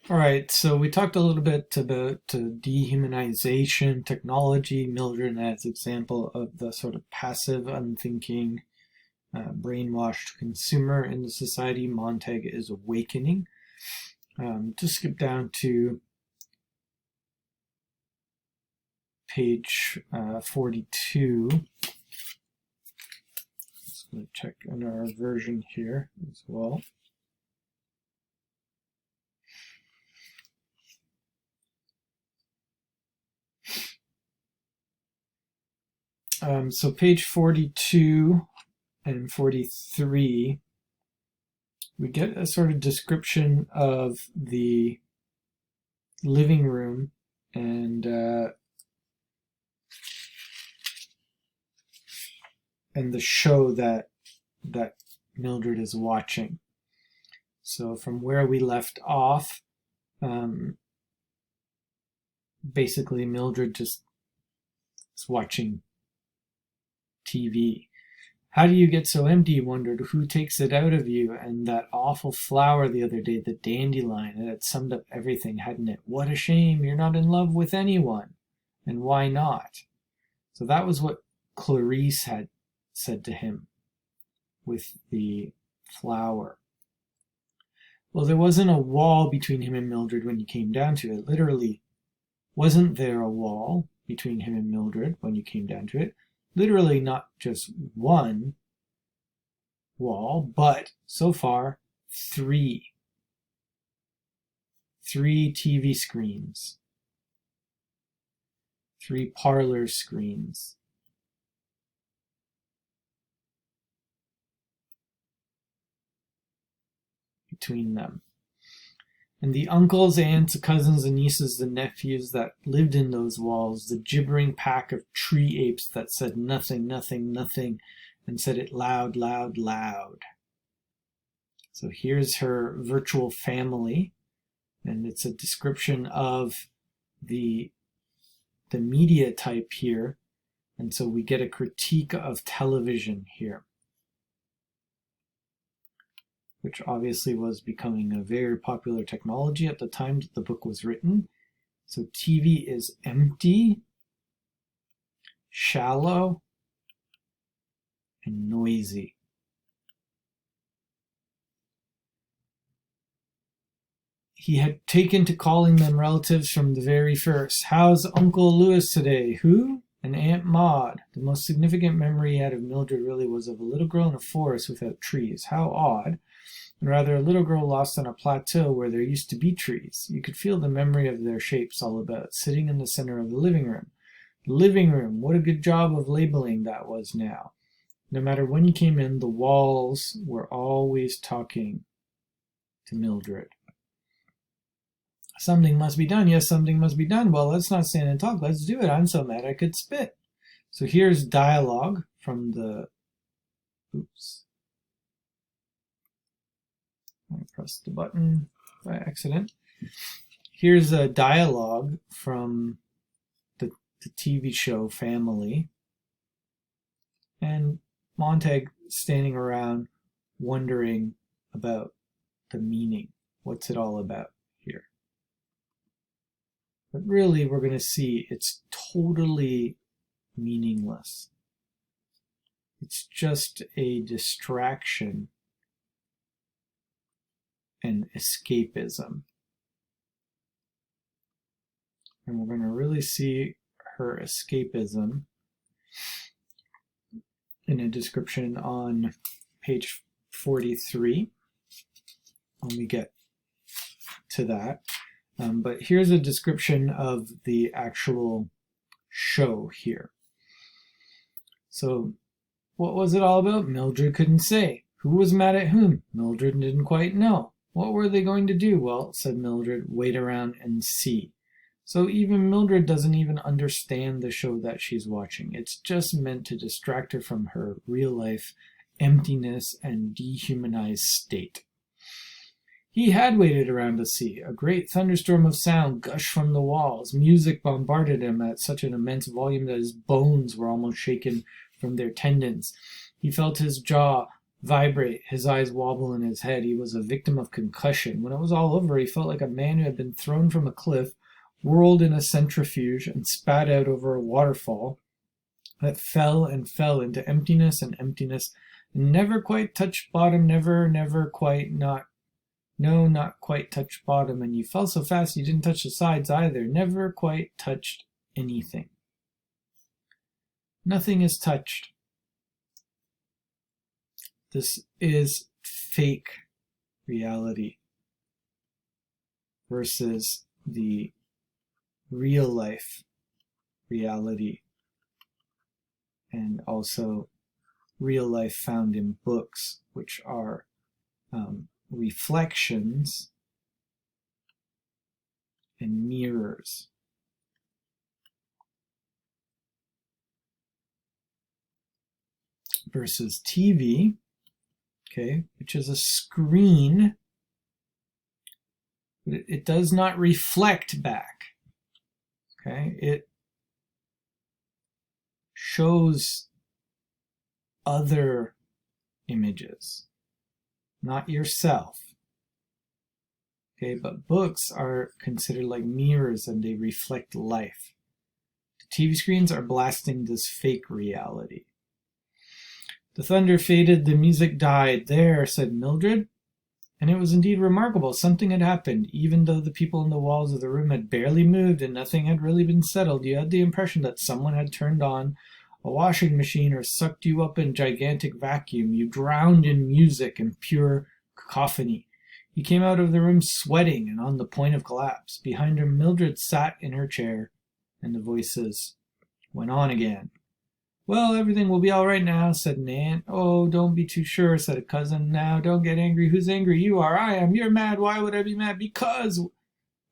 All right, so we talked a little bit about dehumanization, technology, Mildred as example of the sort of passive, unthinking, brainwashed consumer in the society. Montag is awakening. To skip down to page 42. Just going to check in our version here as well. So page 42 and 43, we get a sort of description of the living room and the show that Mildred is watching. So from where we left off, basically Mildred just is watching TV. How do you get so empty, you wondered. Who takes it out of you? And that awful flower the other day, the dandelion, it had summed up everything, hadn't it? What a shame, you're not in love with anyone. And why not? So that was what Clarice had said to him with the flower. Well, there wasn't a wall between him and Mildred when you came down to it. Literally, wasn't there a wall between him and Mildred when you came down to it? Literally not just one wall, but so far three. 3 TV screens. 3 parlor screens. Between them. And the uncles, aunts, cousins, and nieces and nephews that lived in those walls, the gibbering pack of tree apes that said nothing, nothing, nothing, and said it loud, loud, loud. So here's her virtual family, and it's a description of the media type here, and so we get a critique of television here, which obviously was becoming a very popular technology at the time that the book was written. So TV is empty, shallow, and noisy. He had taken to calling them relatives from the very first. How's Uncle Louis today? Who? And Aunt Maud. The most significant memory he had of Mildred really was of a little girl in a forest without trees. How odd. And rather a little girl lost on a plateau where there used to be trees. You could feel the memory of their shapes all about, sitting in the center of the living room. The living room, what a good job of labeling that was now. No matter when you came in, the walls were always talking to Mildred. Something must be done. Yes, something must be done. Well, let's not stand and talk. Let's do it. I'm so mad I could spit. So here's dialogue from the... Oops. I pressed the button by accident. Here's a dialogue from the TV show Family. And Montag standing around wondering about the meaning. What's it all about here? But really, we're going to see it's totally meaningless. It's just a distraction and escapism. And we're going to really see her escapism in a description on page 43 when we get to that. But here's a description of the actual show here. So what was it all about? Mildred couldn't say. Who was mad at whom? Mildred didn't quite know. What were they going to do? Well, said Mildred, wait around and see. So even Mildred doesn't even understand the show that she's watching. It's just meant to distract her from her real life emptiness and dehumanized state. He had waited around to see. A great thunderstorm of sound gushed from the walls. Music bombarded him at such an immense volume that his bones were almost shaken from their tendons. He felt his jaw vibrate, his eyes wobble in his head. He was a victim of concussion. When it was all over, he felt like a man who had been thrown from a cliff, whirled in a centrifuge, and spat out over a waterfall that fell and fell into emptiness and emptiness, and never quite touched bottom, never quite not touched bottom, and you fell so fast you didn't touch the sides either, never quite touched anything. Nothing is touched. This is fake reality versus the real life reality, and also real life found in books, which are reflections and mirrors. Versus TV, okay, which is a screen, but it does not reflect back. Okay, it shows other images, not yourself. Okay, but books are considered like mirrors and they reflect life. The TV screens are blasting this fake reality. The thunder faded, the music died. There, said Mildred. And it was indeed remarkable. Something had happened. Even though the people in the walls of the room had barely moved and nothing had really been settled, you had the impression that someone had turned on a washing machine or sucked you up in gigantic vacuum. You drowned in music and pure cacophony. You came out of the room sweating and on the point of collapse. Behind her, Mildred sat in her chair, and the voices went on again. Well, everything will be all right now, said an aunt. Oh, don't be too sure, said a cousin. Now, don't get angry. Who's angry? You are. I am. You're mad. Why would I be mad? Because... It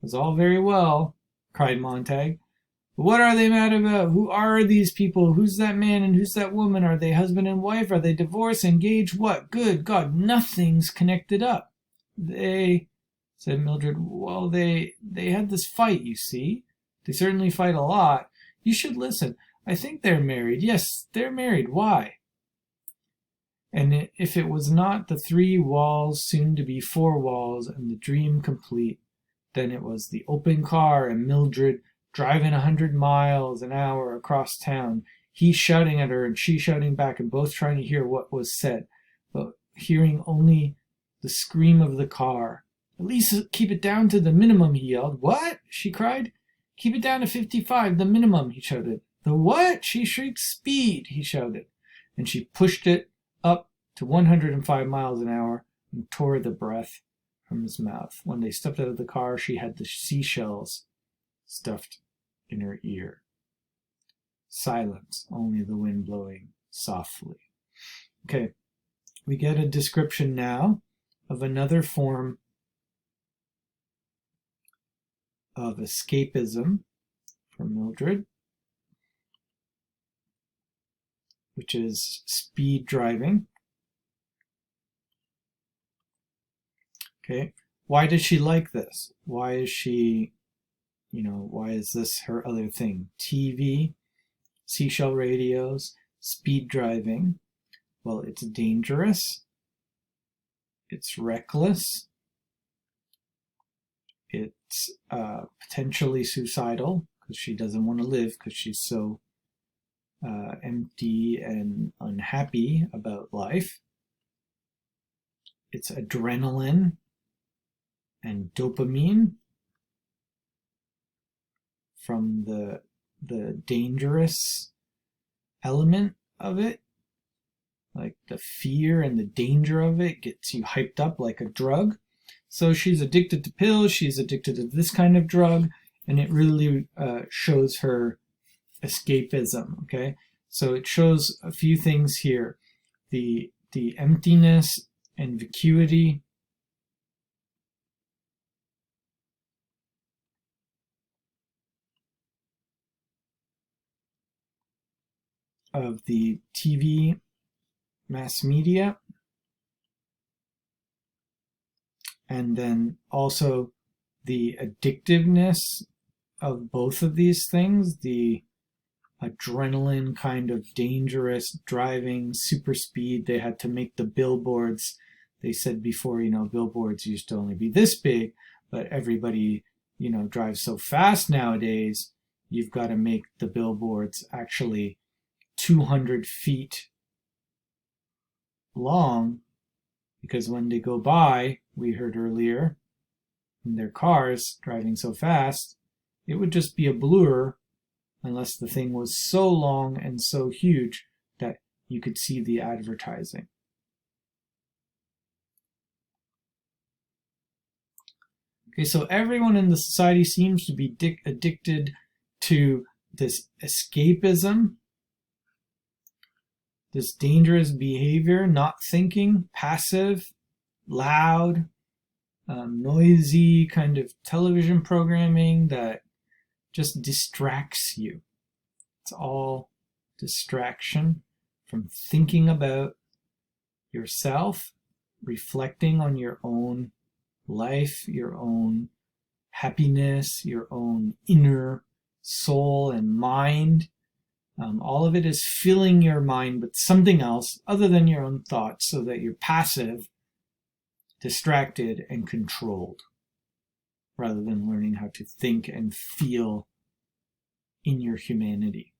was all very well, cried Montag. But what are they mad about? Who are these people? Who's that man and who's that woman? Are they husband and wife? Are they divorced, engaged? What? Good God, nothing's connected up. They, said Mildred, well, they had this fight, you see. They certainly fight a lot. You should listen. I think they're married. Yes, they're married. Why? And if it was not the 3 walls, soon to be 4 walls, and the dream complete, then it was the open car and Mildred driving 100 miles an hour across town, he shouting at her and she shouting back, and both trying to hear what was said, but hearing only the scream of the car. At least keep it down to the minimum, he yelled. What? She cried. Keep it down to 55, the minimum, he shouted. The what? She shrieked. Speed, he shouted. And she pushed it up to 105 miles an hour and tore the breath from his mouth. When they stepped out of the car, she had the seashells stuffed in her ear. Silence, only the wind blowing softly. Okay, we get a description now of another form of escapism from Mildred, which is speed driving. Okay, why does she like this? Why is she, why is this her other thing? TV, seashell radios, speed driving. Well, it's dangerous. It's reckless. It's potentially suicidal because she doesn't want to live because she's so empty and unhappy about life. It's adrenaline and dopamine from the dangerous element of it. Like the fear and the danger of it gets you hyped up like a drug. So she's addicted to pills, she's addicted to this kind of drug, and it really shows her escapism, okay? So it shows a few things here. The emptiness and vacuity of the TV mass media, and then also the addictiveness of both of these things, the adrenaline kind of dangerous driving, super speed. They had to make the billboards. They said before, billboards used to only be this big, but everybody, drives so fast nowadays, you've got to make the billboards actually 200 feet long, because when they go by, we heard earlier, in their cars driving so fast, it would just be a blur unless the thing was so long and so huge that you could see the advertising. Okay, so everyone in the society seems to be addicted to this escapism, this dangerous behavior, not thinking, passive, loud, noisy kind of television programming that just distracts you. It's all distraction from thinking about yourself, reflecting on your own life, your own happiness, your own inner soul and mind. All of it is filling your mind with something else other than your own thoughts, so that you're passive, distracted, and controlled, rather than learning how to think and feel in your humanity.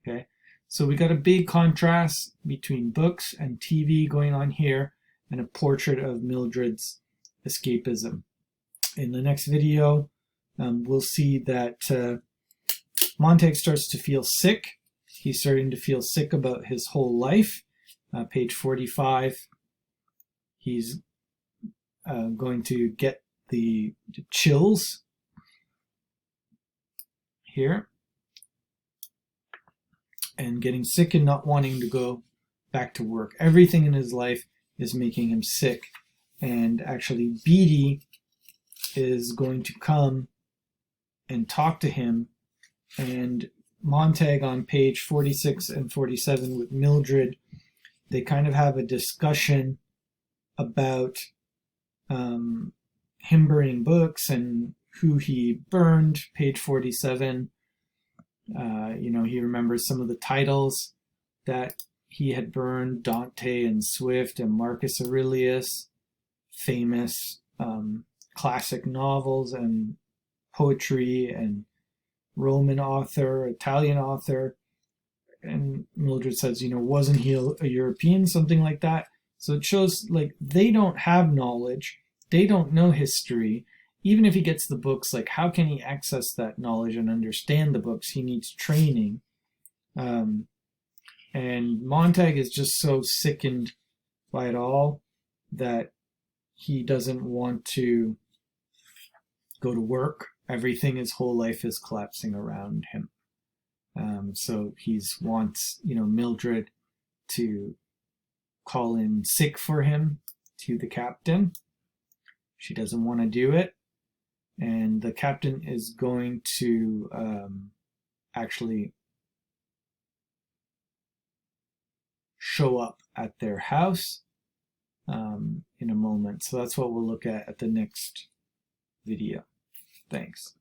Okay, so we got a big contrast between books and TV going on here, and a portrait of Mildred's escapism. In the next video, we'll see that Montag starts to feel sick. He's starting to feel sick about his whole life. Page 45, he's going to get the chills here, and getting sick and not wanting to go back to work. Everything in his life is making him sick. And actually, Beatty is going to come and talk to him, and Montag on page 46 and 47 with Mildred, they kind of have a discussion about him burning books and who he burned. Page 47, he remembers some of the titles that he had burned: Dante and Swift and Marcus Aurelius, famous classic novels and poetry, and Roman author, Italian author. And Mildred says, wasn't he a European, something like that. So it shows like they don't have knowledge, they don't know history. Even if he gets the books, like how can he access that knowledge and understand the books? He needs training. And Montag is just so sickened by it all that he doesn't want to go to work. Everything, his whole life is collapsing around him. So he wants, Mildred to call in sick for him to the captain. She doesn't want to do it. And the captain is going to actually show up at their house in a moment. So that's what we'll look at the next video. Thanks.